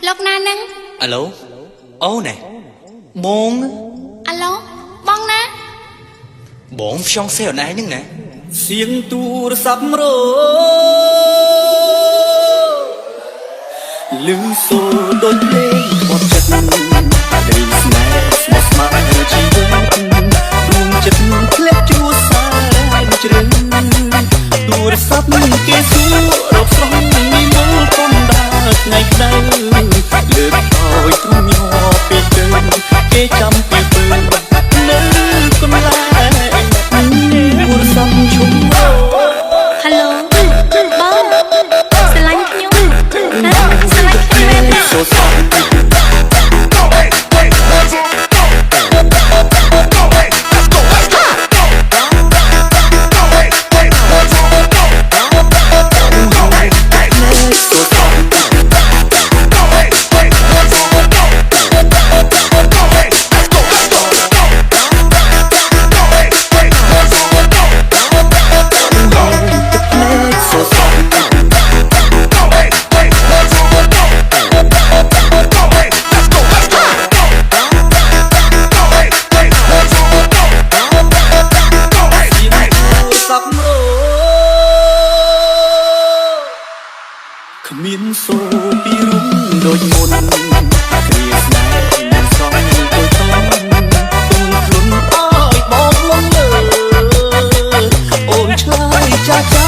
លោកណានឹង អាឡូអូណែបង អាឡូបងណា បងខ្យងសេអណៃនឹងណា เสียงទូរស័ព្ទរលឺសូរដូចភ្លេងបត់ចិត្តដីស្នេហ៍ស្មោះស្ម័គ្រជីវិតដួងចិត្តធ្លាក់ជួសែនជ្រៅទូរស័ព្ទគេសួររកស្រស់និមលកុំដើរថ្ងៃក្តៅលើកឲ្យទ្រូងញ័រពេលទៅគេចាំពីពើនៅកន្លែងទូរស័ព្ទឈុំ ហេឡូបងស្រឡាញ់ខ្ញុំណាស្រឡាញ់ខ្ញុំមែនទេ So sorry.គ្មានសូពីរុំដូចមុនគ្រាស្នេហ៍មិនសងដូចតន់ទុំខ្លួនអើយបងលងលើអូនឆ្លើយចាចា